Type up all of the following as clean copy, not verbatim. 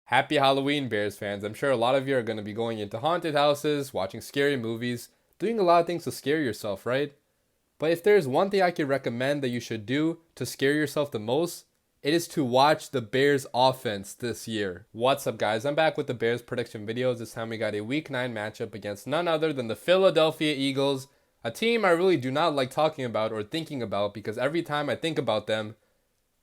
Happy Halloween, Bears fans. I'm sure a lot of you are going to be going into haunted houses, watching scary movies, doing a lot of things to scare yourself, right? But if there's one thing I could recommend that you should do to scare yourself the most, it is to watch the Bears offense this year. What's up, guys? I'm back with the Bears prediction videos. This time we got a Week 9 matchup against none other than the Philadelphia Eagles, a team I really do not like talking about or thinking about because every time I think about them,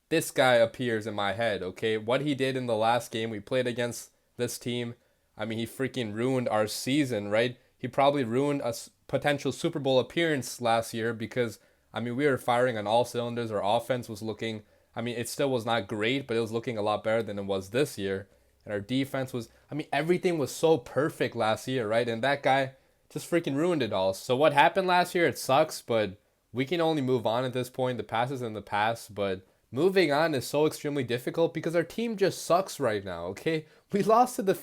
this guy appears in my head, okay? What he did in the last game we played against this team, I mean, he freaking ruined our season, right? He probably ruined a potential Super Bowl appearance last year because, I mean, we were firing on all cylinders. Our offense was looking, I mean, it still was not great, but it was looking a lot better than it was this year. And our defense was, I mean, everything was so perfect last year, right? And that guy just freaking ruined it all. So what happened last year, it sucks, but we can only move on at this point. The past is in the past, but moving on is so extremely difficult because our team just sucks right now, okay? We lost to the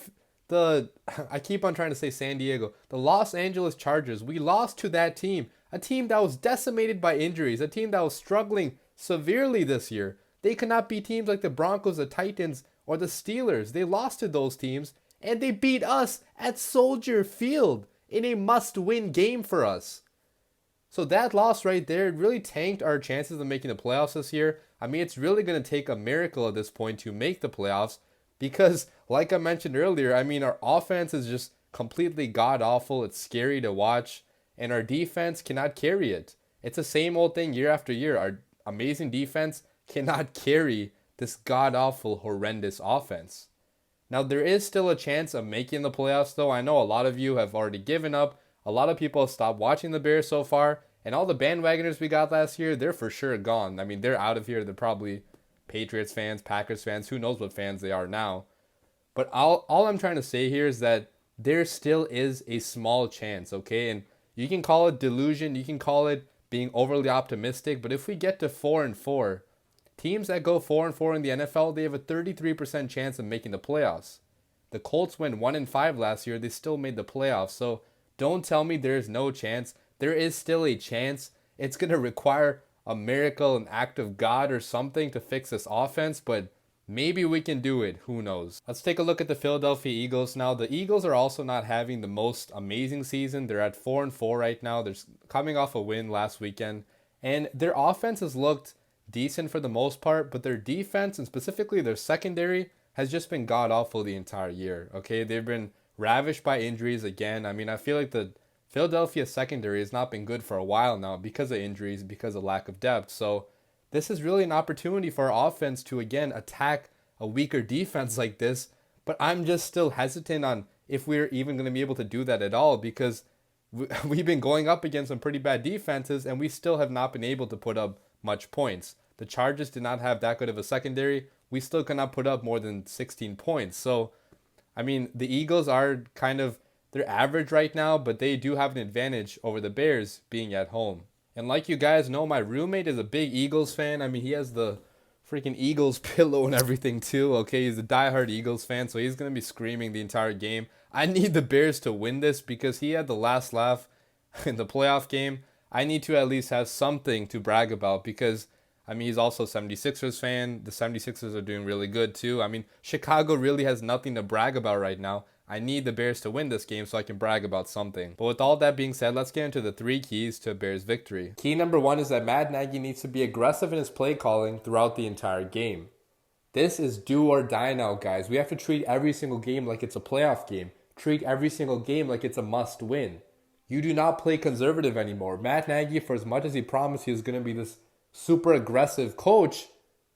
I keep on trying to say San Diego, the Los Angeles Chargers. We lost to that team, a team that was decimated by injuries, a team that was struggling severely this year. They could not beat teams like the Broncos, the Titans, or the Steelers. They lost to those teams, and they beat us at Soldier Field in a must-win game for us. So that loss right there really tanked our chances of making the playoffs this year. I mean, it's really going to take a miracle at this point to make the playoffs because, like I mentioned earlier, I mean, our offense is just completely god-awful. It's scary to watch, and our defense cannot carry it. It's the same old thing year after year. Our amazing defense cannot carry this god-awful, horrendous offense. Now, there is still a chance of making the playoffs, though. I know a lot of you have already given up. A lot of people have stopped watching the Bears so far, and all the bandwagoners we got last year, they're for sure gone. I mean, they're out of here. They're probably Patriots fans, Packers fans, who knows what fans they are now. But all I'm trying to say here is that there still is a small chance, okay? And you can call it delusion, you can call it being overly optimistic, but if we get to 4-4, teams that go 4-4 in the NFL, they have a 33% chance of making the playoffs. The Colts went 1-5 last year, they still made the playoffs, so don't tell me there's no chance. There is still a chance. It's going to require a miracle, an act of God or something to fix this offense, but maybe we can do it. Who knows? Let's take a look at the Philadelphia Eagles now. The Eagles are also not having the most amazing season. They're at 4-4 right now. They're coming off a win last weekend, and their offense has looked decent for the most part, but their defense and specifically their secondary has just been god-awful the entire year, okay? They've been ravished by injuries again. I mean, I feel like the Philadelphia secondary has not been good for a while now because of injuries, because of lack of depth. So this is really an opportunity for our offense to, again, attack a weaker defense like this. But I'm just still hesitant on if we're even going to be able to do that at all because we've been going up against some pretty bad defenses and we still have not been able to put up much points. The Chargers did not have that good of a secondary. We still cannot put up more than 16 points. So I mean, the Eagles are they're average right now, but they do have an advantage over the Bears being at home. And like you guys know, my roommate is a big Eagles fan. I mean, he has the freaking Eagles pillow and everything too, okay? He's a diehard Eagles fan, so he's going to be screaming the entire game. I need the Bears to win this because he had the last laugh in the playoff game. I need to at least have something to brag about because I mean, he's also a 76ers fan. The 76ers are doing really good too. I mean, Chicago really has nothing to brag about right now. I need the Bears to win this game so I can brag about something. But with all that being said, let's get into the 3 keys to a Bears victory. Key number 1 is that Matt Nagy needs to be aggressive in his play calling throughout the entire game. This is do or die now, guys. We have to treat every single game like it's a playoff game. Treat every single game like it's a must win. You do not play conservative anymore. Matt Nagy, for as much as he promised he was going to be this super aggressive coach,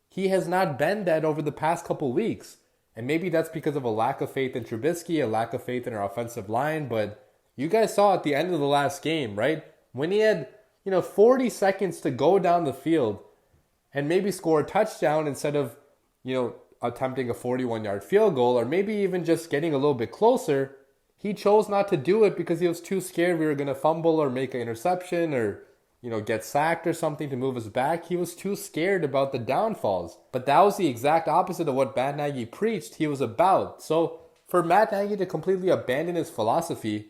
he has not been that over the past couple weeks. And maybe that's because of a lack of faith in Trubisky, a lack of faith in our offensive line. But you guys saw at the end of the last game, right? When he had, 40 seconds to go down the field and maybe score a touchdown instead of, attempting a 41-yard field goal or maybe even just getting a little bit closer, he chose not to do it because he was too scared we were going to fumble or make an interception or get sacked or something to move us back. He was too scared about the downfalls. But that was the exact opposite of what Matt Nagy preached he was about. So for Matt Nagy to completely abandon his philosophy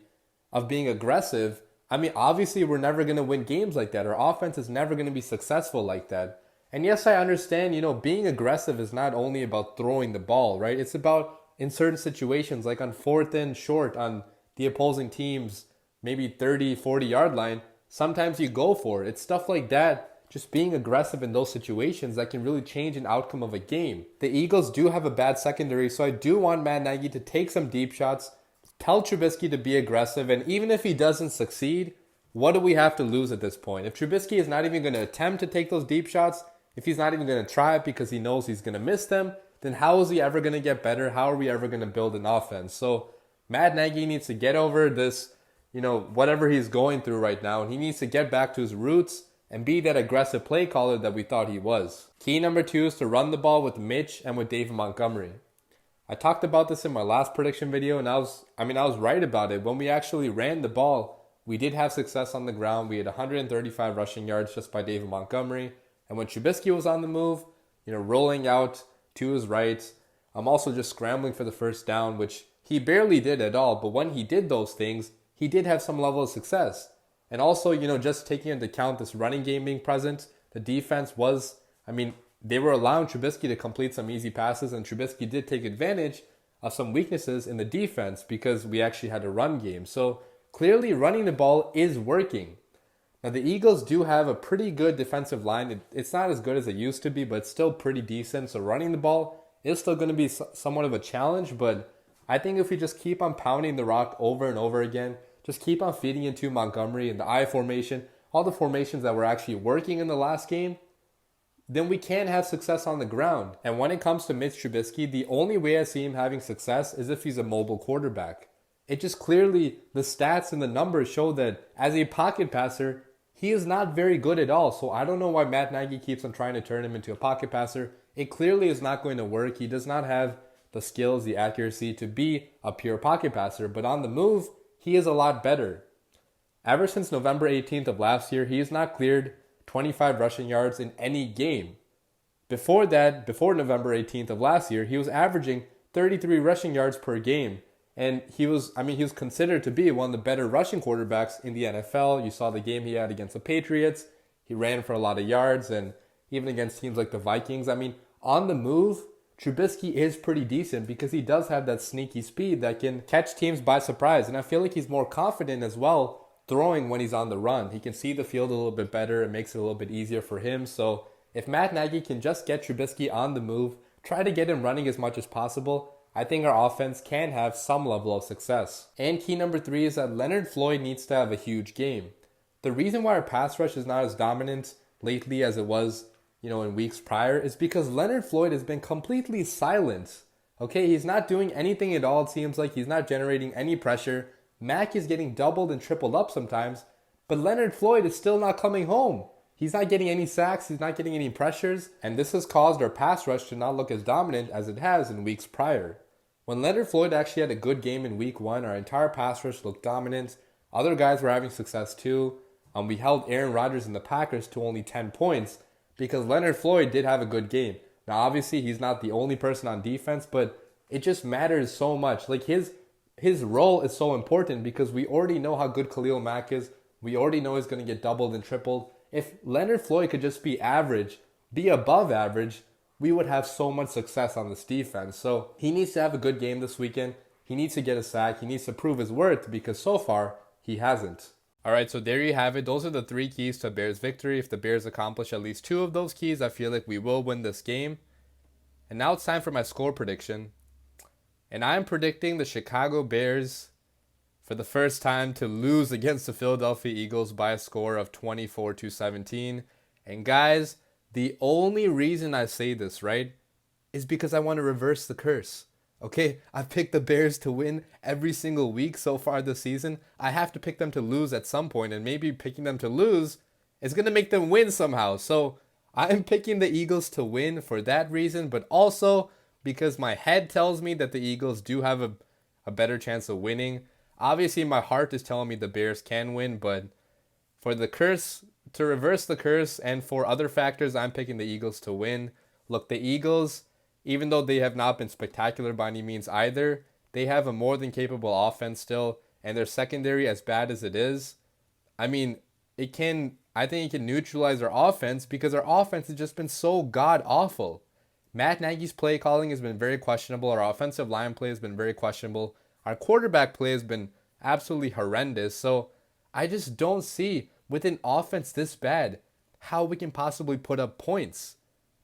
of being aggressive I mean, obviously, we're never going to win games like that. Our offense is never going to be successful like that. And yes, I understand, being aggressive is not only about throwing the ball, right? It's about in certain situations, like on fourth and short on the opposing team's maybe 30, 40-yard line, sometimes you go for it. It's stuff like that. Just being aggressive in those situations that can really change an outcome of a game. The Eagles do have a bad secondary, so I do want Matt Nagy to take some deep shots, tell Trubisky to be aggressive, and even if he doesn't succeed, what do we have to lose at this point? If Trubisky is not even going to attempt to take those deep shots, if he's not even going to try it because he knows he's going to miss them, then how is he ever going to get better? How are we ever going to build an offense? So Matt Nagy needs to get over this, whatever he's going through right now, and he needs to get back to his roots and be that aggressive play caller that we thought he was. Key number 2 is to run the ball with Mitch and with David Montgomery. I talked about this in my last prediction video, and I was right about it. When we actually ran the ball, we did have success on the ground. We had 135 rushing yards just by David Montgomery. And when Trubisky was on the move, rolling out to his right, I'm also just scrambling for the first down, which he barely did at all. But when he did those things, he did have some level of success. And also, just taking into account this running game being present, the defense was, they were allowing Trubisky to complete some easy passes, and Trubisky did take advantage of some weaknesses in the defense because we actually had a run game. So clearly running the ball is working. Now the Eagles do have a pretty good defensive line. It's not as good as it used to be, but it's still pretty decent. So running the ball is still going to be somewhat of a challenge, but I think if we just keep on pounding the rock over and over again, just keep on feeding into Montgomery and the I formation, all the formations that were actually working in the last game, then we can have success on the ground. And when it comes to Mitch Trubisky, the only way I see him having success is if he's a mobile quarterback. It just clearly, the stats and the numbers show that as a pocket passer, he is not very good at all. So I don't know why Matt Nagy keeps on trying to turn him into a pocket passer. It clearly is not going to work. He does not have the skills, the accuracy to be a pure pocket passer. But on the move, he is a lot better. Ever since November 18th of last year, he has not cleared 25 rushing yards in any game. Before that, before November 18th of last year, he was averaging 33 rushing yards per game. And he was considered to be one of the better rushing quarterbacks in the NFL. You saw the game he had against the Patriots. He ran for a lot of yards, and even against teams like the Vikings. On the move, Trubisky is pretty decent because he does have that sneaky speed that can catch teams by surprise. And I feel like he's more confident as well throwing when he's on the run. He can see the field a little bit better. It makes it a little bit easier for him. So if Matt Nagy can just get Trubisky on the move, try to get him running as much as possible, I think our offense can have some level of success. And key number 3 is that Leonard Floyd needs to have a huge game. The reason why our pass rush is not as dominant lately as it was in weeks prior is because Leonard Floyd has been completely silent. Okay, he's not doing anything at all. It seems like he's not generating any pressure. Mack is getting doubled and tripled up sometimes, but Leonard Floyd is still not coming home. He's not getting any sacks. He's not getting any pressures, and this has caused our pass rush to not look as dominant as it has in weeks prior. When Leonard Floyd actually had a good game in week 1, our entire pass rush looked dominant. Other guys were having success too. We held Aaron Rodgers and the Packers to only 10 points because Leonard Floyd did have a good game. Now, obviously, he's not the only person on defense, but it just matters so much. Like his role is so important because we already know how good Khalil Mack is. We already know he's going to get doubled and tripled. If Leonard Floyd could just be average, be above average, we would have so much success on this defense. So he needs to have a good game this weekend. He needs to get a sack. He needs to prove his worth because so far he hasn't. All right, so there you have it. Those are the 3 keys to Bears victory. If the Bears accomplish at least 2 of those keys, I feel like we will win this game. And now it's time for my score prediction. And I'm predicting the Chicago Bears for the first time to lose against the Philadelphia Eagles by a score of 24-17. And guys, the only reason I say this, right, is because I want to reverse the curse. Okay, I've picked the Bears to win every single week so far this season. I have to pick them to lose at some point, and maybe picking them to lose is going to make them win somehow. So I'm picking the Eagles to win for that reason, but also because my head tells me that the Eagles do have a better chance of winning. Obviously, my heart is telling me the Bears can win, but for the curse, to reverse the curse, and for other factors, I'm picking the Eagles to win. Look, the Eagles, even though they have not been spectacular by any means either, they have a more than capable offense still, and their secondary, as bad as it is, I mean, I think it can neutralize our offense because our offense has just been so god awful. Matt Nagy's play calling has been very questionable. Our offensive line play has been very questionable. Our quarterback play has been absolutely horrendous. So I just don't see, with an offense this bad, how we can possibly put up points,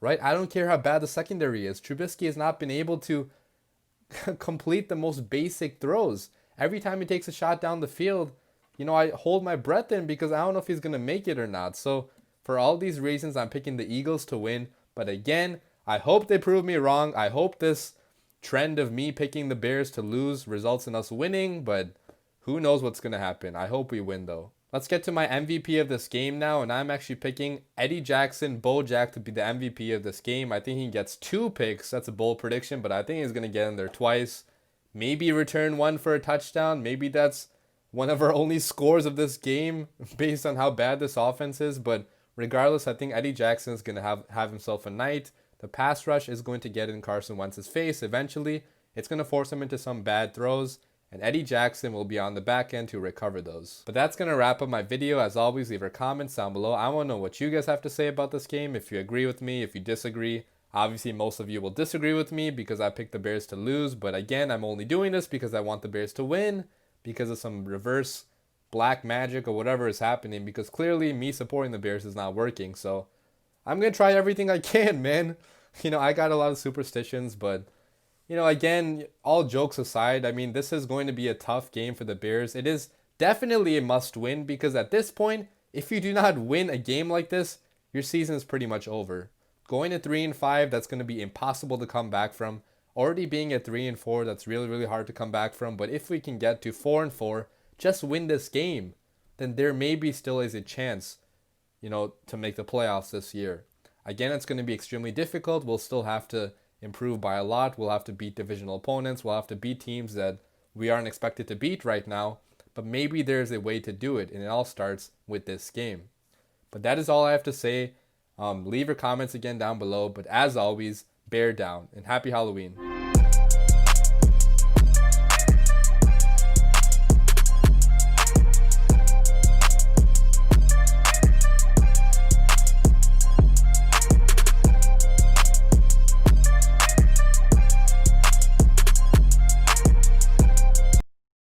right? I don't care how bad the secondary is. Trubisky has not been able to complete the most basic throws. Every time he takes a shot down the field, I hold my breath in because I don't know if he's going to make it or not. So for all these reasons, I'm picking the Eagles to win. But again, I hope they prove me wrong. I hope this trend of me picking the Bears to lose results in us winning, but who knows what's going to happen. I hope we win, though. Let's get to my MVP of this game now, and I'm actually picking Eddie Jackson, Bojack, to be the MVP of this game. I think he gets 2 picks. That's a bold prediction, but I think he's going to get in there twice. Maybe return one for a touchdown. Maybe that's one of our only scores of this game based on how bad this offense is. But regardless, I think Eddie Jackson is going to have himself a night. The pass rush is going to get in Carson Wentz's face eventually. It's going to force him into some bad throws, and Eddie Jackson will be on the back end to recover those. But that's going to wrap up my video. As always, leave your comments down below. I want to know what you guys have to say about this game, if you agree with me, if you disagree. Obviously, most of you will disagree with me because I picked the Bears to lose. But again, I'm only doing this because I want the Bears to win, because of some reverse black magic or whatever is happening, because clearly me supporting the Bears is not working. So I'm going to try everything I can, man. I got a lot of superstitions, but again, all jokes aside, I mean, this is going to be a tough game for the Bears. It is definitely a must win because at this point, if you do not win a game like this, your season is pretty much over. Going to 3-5, that's going to be impossible to come back from. Already being at 3-4, that's really, really hard to come back from. But if we can get to 4-4, just win this game, then there maybe still is a chance, to make the playoffs this year. Again, it's going to be extremely difficult. We'll still have to improve by a lot. We'll have to beat divisional opponents. We'll have to beat teams that we aren't expected to beat right now. But maybe there's a way to do it, and it all starts with this game. But that is all I have to say. Leave your comments again down below. But as always, bear down, and happy Halloween.